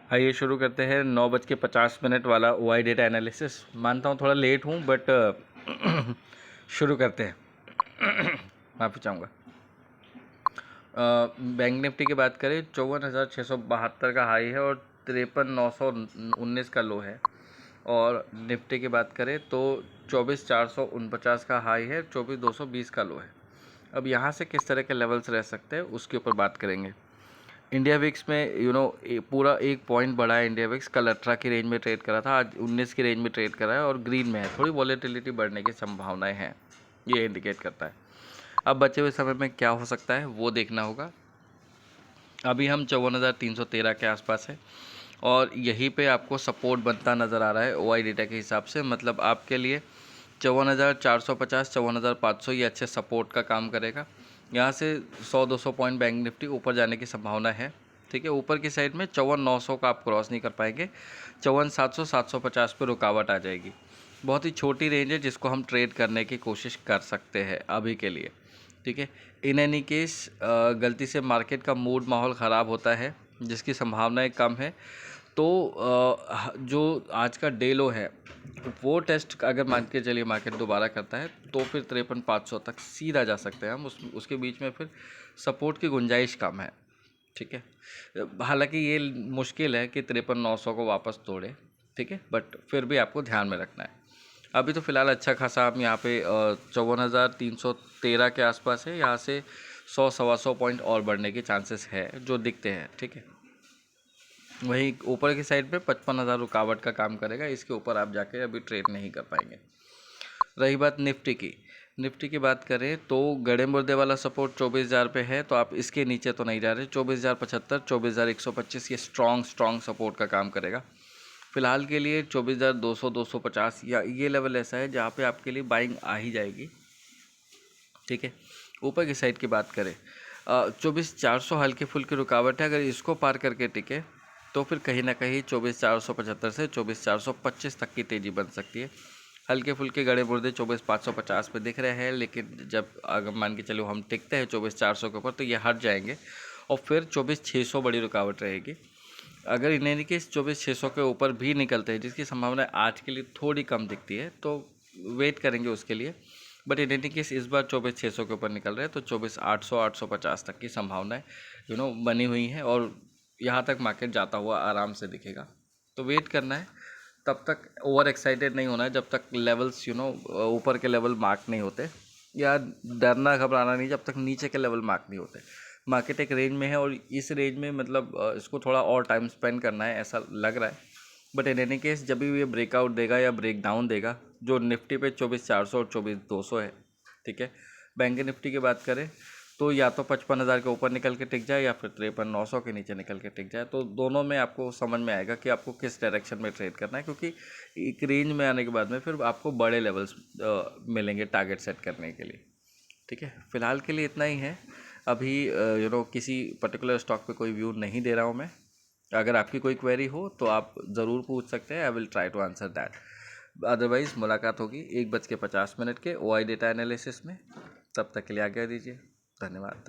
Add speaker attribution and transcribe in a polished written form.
Speaker 1: आइए शुरू करते हैं 9:50 वाला OI डेटा एनालिसिस। मानता हूँ थोड़ा लेट हूँ बट शुरू करते हैं। माफ़ी चाहूँगा। बैंक निफ्टी की बात करें 54,672 का हाई है और 53,919 का लो है। और निफ्टी की बात करें तो 24,449 का हाई है, 24,220 का लो है। अब यहाँ से किस तरह के लेवल्स रह सकते हैं उसके ऊपर बात करेंगे। इंडिया विक्स में पूरा 1 पॉइंट बढ़ा है। इंडिया विक्स कल 18 की रेंज में ट्रेड करा था, आज 19 की रेंज में ट्रेड करा है और ग्रीन में है। थोड़ी वॉलेटिलिटी बढ़ने की संभावनाएं हैं, ये इंडिकेट करता है। अब बचे हुए समय में क्या हो सकता है वो देखना होगा। अभी हम 54,313 के आसपास है और यहीं पे आपको सपोर्ट बनता नज़र आ रहा है OI डेटा के हिसाब से। मतलब आपके लिए 54,450 54,500 ये अच्छे सपोर्ट का काम करेगा। यहाँ से 100-200 पॉइंट बैंक निफ्टी ऊपर जाने की संभावना है। ठीक है, ऊपर की साइड में 54,900 का आप क्रॉस नहीं कर पाएंगे। 54,700 750 पे रुकावट आ जाएगी। बहुत ही छोटी रेंज है जिसको हम ट्रेड करने की कोशिश कर सकते हैं अभी के लिए। ठीक है, इन एनी केस गलती से मार्केट का मूड माहौल ख़राब होता है जिसकी संभावनाएं कम है तो जो आज का डे लो है वो टेस्ट अगर मान के चलिए मार्केट दोबारा करता है तो फिर 53,500 तक सीधा जा सकते हैं हम। उसके बीच में फिर सपोर्ट की गुंजाइश कम है। ठीक है, हालांकि ये मुश्किल है कि 53,900 को वापस तोड़े। ठीक है, बट फिर भी आपको ध्यान में रखना है। अभी तो फ़िलहाल अच्छा खासा हम यहाँ पे 54,313 के आसपास है। यहाँ से 100-125 पॉइंट और बढ़ने के चांसेस है जो दिखते हैं। ठीक है, वहीं ऊपर की साइड पे 55,000 रुकावट का काम करेगा। इसके ऊपर आप जाके अभी ट्रेड नहीं कर पाएंगे। रही बात निफ्टी की बात करें तो गड़े मुर्दे वाला सपोर्ट 24,000 पे है, तो आप इसके नीचे तो नहीं जा रहे। 24,075 24,125 ये स्ट्रॉन्ग सपोर्ट का काम करेगा। फिलहाल के लिए 24,200 250 या ये लेवल ऐसा है जहाँ पे आपके लिए बाइंग आ ही जाएगी। ठीक है, ऊपर की साइड की बात करें 24,400 हल्के फुल्के रुकावट है। अगर इसको पार करके टिके तो फिर कहीं ना कहीं 24,475 से 24,425 तक की तेज़ी बन सकती है। हल्के फुल्के गड़े मुर्दे 24,550 पे दिख रहे हैं, लेकिन जब अगर मान के चलो हम टिकते हैं 24,400 के ऊपर तो ये हट जाएंगे और फिर 24,600 बड़ी रुकावट रहेगी। अगर इन एनी केस 24,600 के ऊपर भी निकलते हैं, जिसकी संभावना आज के लिए थोड़ी कम दिखती है, तो वेट करेंगे उसके लिए। बट इन एनी केस इस बार 24,600 के ऊपर निकल रहे हैं तो 24,800 850 तक की संभावनाएं बनी हुई हैं और यहाँ तक मार्केट जाता हुआ आराम से दिखेगा। तो वेट करना है, तब तक ओवर एक्साइटेड नहीं होना है जब तक लेवल्स ऊपर के लेवल मार्क नहीं होते, या डरना घबराना नहीं जब तक नीचे के लेवल मार्क नहीं होते। मार्केट एक रेंज में है और इस रेंज में मतलब इसको थोड़ा और टाइम स्पेंड करना है ऐसा लग रहा है। बट इन एनी केस जब भी ये ब्रेकआउट देगा या ब्रेक डाउन देगा, जो निफ्टी पे 24,400 और 24,200 है। ठीक है, बैंक निफ्टी की बात करें तो या तो 55,000 के ऊपर निकल के टिक जाए या फिर 53,900 के नीचे निकल के टिक जाए। तो दोनों में आपको समझ में आएगा कि आपको किस डायरेक्शन में ट्रेड करना है, क्योंकि एक रेंज में आने के बाद में फिर आपको बड़े लेवल्स मिलेंगे टारगेट सेट करने के लिए। ठीक है, फ़िलहाल के लिए इतना ही है। अभी किसी पर्टिकुलर स्टॉक पे कोई व्यू नहीं दे रहा हूँ मैं। अगर आपकी कोई क्वेरी हो तो आप ज़रूर पूछ सकते हैं। I will try to answer that. Otherwise मुलाकात होगी 1:50 के OI डेटा एनालिसिस में। तब तक के लिए आज्ञा दीजिए। धन्यवाद।